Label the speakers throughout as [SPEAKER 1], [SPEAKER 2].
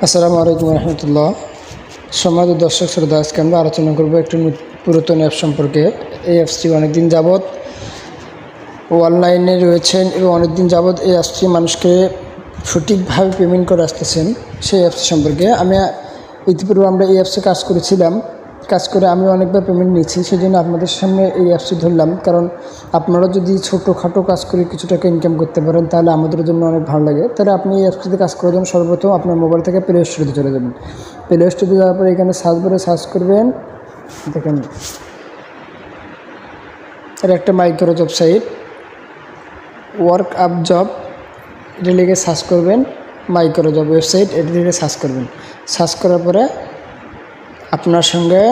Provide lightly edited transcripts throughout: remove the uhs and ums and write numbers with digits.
[SPEAKER 1] আসসালামু আলাইকুম রহমতুল্লাহ। সম্মানিত দর্শক শ্রোতা, আজকে আমরা আলোচনা করবো একটি পুরাতন অ্যাপ সম্পর্কে। এই অ্যাপসটি অনেকদিন যাবৎ অনলাইনে রয়েছেন এবং অনেকদিন যাবৎ এই অ্যাপসটি মানুষকে সঠিকভাবে পেমেন্ট করে আসতেছেন। সেই অ্যাপস সম্পর্কে আমি ইতিপূর্বে আমরা এই অ্যাপসে কাজ করেছিলাম, কাজ করে আমি অনেকবার পেমেন্ট নিয়েছি। সেই জন্য আপনাদের সামনে এই অ্যাপসটি ধরলাম, কারণ আপনারা যদি ছোটোখাটো কাজ করে কিছু টাকা ইনকাম করতে পারেন তাহলে আমাদের জন্য অনেক ভালো লাগে। তাহলে আপনি এই অ্যাপসটিতে কাজ করার জন্য সর্বপ্রথম আপনার মোবাইল থেকে প্লে স্টোরে চলে যাবেন। প্লে স্টোরে যাওয়ার পরে এখানে সার্চ বারে সার্চ করবেন, দেখেন এর একটা micro job site work up job, এটা লিখে সার্চ করবেন। মাইক্রো জব ওয়েবসাইট, এটা লিখে সার্চ করবেন। সার্চ করার পরে আপনার সঙ্গে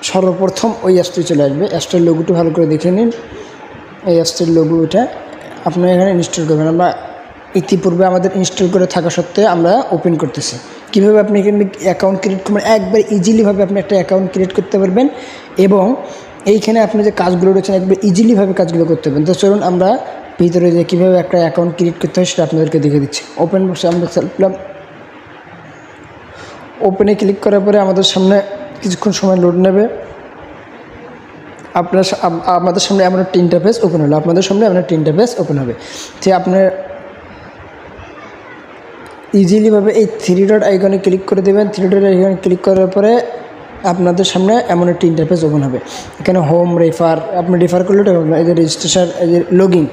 [SPEAKER 1] সর্বপ্রথম ওই অ্যাপসটি চলে আসবে। অ্যাপসটার লোগোটি ভালো করে দেখে নিন। এই অ্যাপসটির লোগো এটা আপনারা এখানে ইনস্টল করবেন। আমরা ইতিপূর্বে আমাদের ইনস্টল করে থাকা সত্ত্বেও আমরা ওপেন করতেছি। কীভাবে আপনি এখানে অ্যাকাউন্ট ক্রিয়েট করবেন, একবার ইজিলিভাবে আপনি একটা অ্যাকাউন্ট ক্রিয়েট করতে পারবেন এবং এইখানে আপনি যে কাজগুলো রয়েছেন একবার ইজিলিভাবে কাজগুলো করতে পারবেন। তো চলুন আমরা ভিতরে যে কীভাবে একটা অ্যাকাউন্ট ক্রিয়েট করতে হয় সেটা আপনাদেরকে দেখে দিচ্ছি। ওপেন বক্সে আমরা চাপলাম। ওপেনে ক্লিক করার পরে আমাদের সামনে কিছুক্ষণ সময় লোড নেবে। আমাদের সামনে এমন একটা ইন্টারফেস ওপেন হলো। আপনাদের সামনে এমন একটা ইন্টারফেস ওপেন হবে। যে আপনার ইজিলিভাবে এই 3 ডট আইকনে ক্লিক করে দেবেন। 3 ডট আইকনে ক্লিক করার পরে আপনাদের সামনে এমন একটা ইন্টারফেস ওপেন হবে। এখানে হোম, রেফার, আপনি রেফার করলে এই যে রেজিস্ট্রেশন, এই যে লগইন,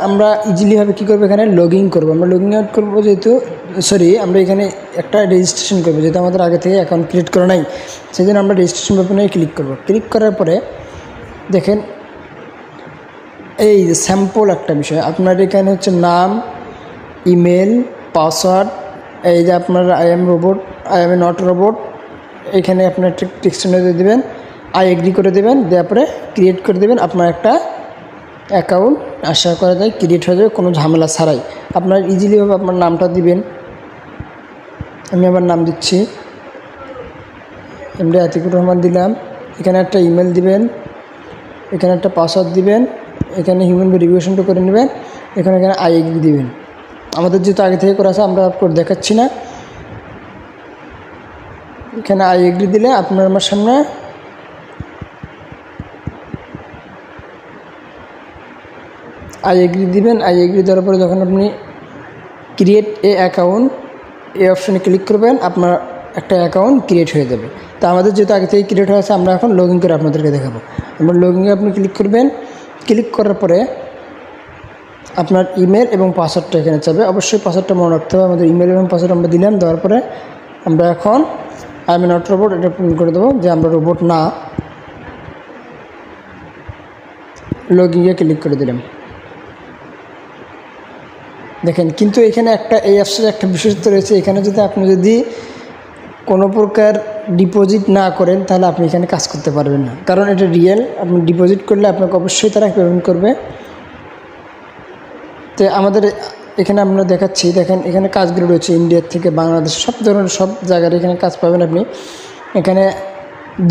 [SPEAKER 1] আমরা ইজিলিভাবে কী করবো, এখানে লগ ইন করবো। আমরা লগ ইন আউট করবো যেহেতু আমরা এখানে একটা রেজিস্ট্রেশন করবো, যেহেতু আমাদের আগে থেকে অ্যাকাউন্ট ক্রিয়েট করা নাই। সেই জন্য আমরা রেজিস্ট্রেশন বাটনে ক্লিক করবো। ক্লিক করার পরে দেখেন এই যে স্যাম্পল একটা বিষয়, আপনার এখানে হচ্ছে নাম, ইমেল, পাসওয়ার্ড, এই যে আপনার I am robot, I M A not robot, এখানে আপনার টেক্সটে দিয়ে দেবেন, আই এগ্রি করে দেবেন, দেওয়ার পরে ক্রিয়েট করে দেবেন। আপনার একটা অ্যাকাউন্ট আশা করা যায় ক্রিয়েট হয়ে যাবে কোনো ঝামেলা ছাড়াই। আপনার ইজিলিভাবে আপনার নামটা দিবেন। আমি আমার নাম দিচ্ছি, এমডি আতিকুর রহমান দিলাম। এখানে একটা ইমেল দিবেন, এখানে একটা পাসওয়ার্ড দিবেন, এখানে হিউম্যান ভেরিফিকেশনটা করে নেবেন, এখানে আই এগ্রি দিবেন। আমাদের যেহেতু আগে থেকে করা আছে আমরা করে দেখাচ্ছি না। এখানে আই এগ্রি দিলে আপনার আমার সামনে আই এগ্রি দিবেন। আই এগ্রি দেওয়ার পরে যখন আপনি ক্রিয়েট এ অ্যাকাউন্ট এই অপশানে ক্লিক করবেন, আপনার একটা অ্যাকাউন্ট ক্রিয়েট হয়ে যাবে। তো আমাদের যেহেতু আগে থেকে ক্রিয়েট হয়ে আছে আমরা এখন লগ ইন করে আপনাদেরকে দেখাবো। আমরা লগ ইনে আপনি ক্লিক করবেন। ক্লিক করার পরে আপনার ইমেল এবং পাসওয়ার্ডটা এখানে চাবে। অবশ্যই পাসওয়ার্ডটা মনে রাখতে হবে। আমাদের ইমেল এবং পাসওয়ার্ড আমরা দিলাম। দেওয়ার পরে আমরা এখন আই এম নট রোবট এটা প্রিন্ট করে দেবো যে আমরা রোবট না। লগ ইনে ক্লিক করে দিলাম। দেখেন কিন্তু এখানে এই অ্যাপসের একটা বিশেষত্ব রয়েছে। এখানে আপনি যদি কোনো প্রকার ডিপোজিট না করেন তাহলে আপনি এখানে কাজ করতে পারবেন না, কারণ এটা রিয়েল। আপনি ডিপোজিট করলে আপনাকে অবশ্যই তারা পেমেন্ট করবে। তো আমাদের এখানে আমরা দেখাচ্ছি, দেখেন এখানে কাজগুলো রয়েছে ইন্ডিয়ার থেকে বাংলাদেশ, সব ধরনের সব জায়গার এখানে কাজ পাবেন আপনি। এখানে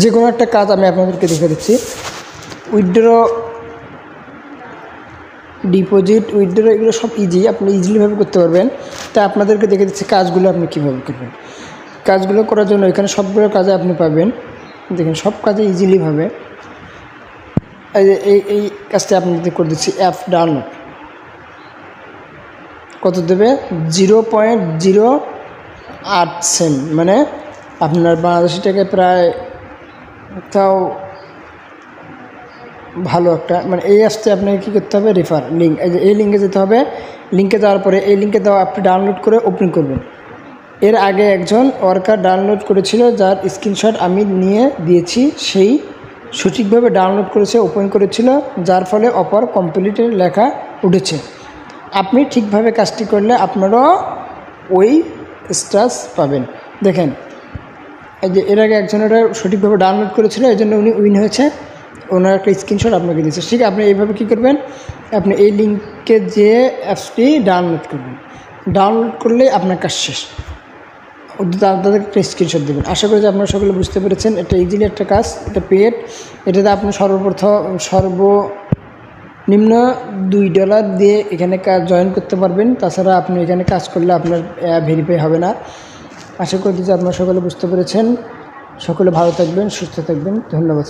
[SPEAKER 1] যে কোনো একটা কাজ আমি আপনাদেরকে দেখে দিচ্ছি। উইথড্র, ডিপোজিট, উইথড্র, এগুলো সব ইজি, আপনি ইজিলিভাবে করতে পারবেন। তা আপনাদেরকে দেখে দিচ্ছি কাজগুলো আপনি কীভাবে করবেন। কাজগুলো করার জন্য এখানে সবগুলো কাজে আপনি পাবেন। দেখেন সব কাজে ইজিলিভাবে এই কাজটা আপনাদের করে দিচ্ছি। অ্যাপ ডাউনলোড কত দেবে, 0.08 সেন্ট, মানে আপনার বাংলাদেশি টাকায় প্রায় তাও ভালো একটা, মানে এই অ্যাপসে আপনাকে কী করতে হবে, রেফার লিঙ্ক, এই লিঙ্কে যেতে হবে। লিঙ্কে যাওয়ার পরে এই লিঙ্কে দেওয়া আপনি ডাউনলোড করে ওপেন করবেন। এর আগে একজন ওয়ার্কার ডাউনলোড করেছিল, যার স্ক্রিনশট আমি নিয়ে দিয়েছি। সেই সঠিকভাবে ডাউনলোড করেছে, ওপেন করেছিল, যার ফলে অফার কমপ্লিটের লেখা উঠেছে। আপনি ঠিকভাবে কাজটি করলে আপনারাও ওই স্ট্যাটাস পাবেন। দেখেন এই যে এর আগে একজন এটা সঠিকভাবে ডাউনলোড করেছিল, এই জন্য উনি উইন হয়েছে। ওনার একটা স্ক্রিনশট আপনাকে দিচ্ছে। ঠিক আপনি এইভাবে কী করবেন, আপনি এই লিঙ্কে যে অ্যাপসটি ডাউনলোড করবেন। ডাউনলোড করলেই আপনার কাজ শেষ। তাদেরকে একটা স্ক্রিনশট দেবেন। আশা করি যে আপনারা সকলে বুঝতে পেরেছেন। এটা ইজিলি একটা কাজ, এটা পেড। এটাতে আপনি নিম্ন $2 দিয়ে এখানে কাজ জয়েন করতে পারবেন। তাছাড়া আপনি এখানে কাজ করলে আপনার ভেরিফাই হবে না। আশা করি যে আপনারা সকলে বুঝতে পেরেছেন। সকলে ভালো থাকবেন, সুস্থ থাকবেন। ধন্যবাদ।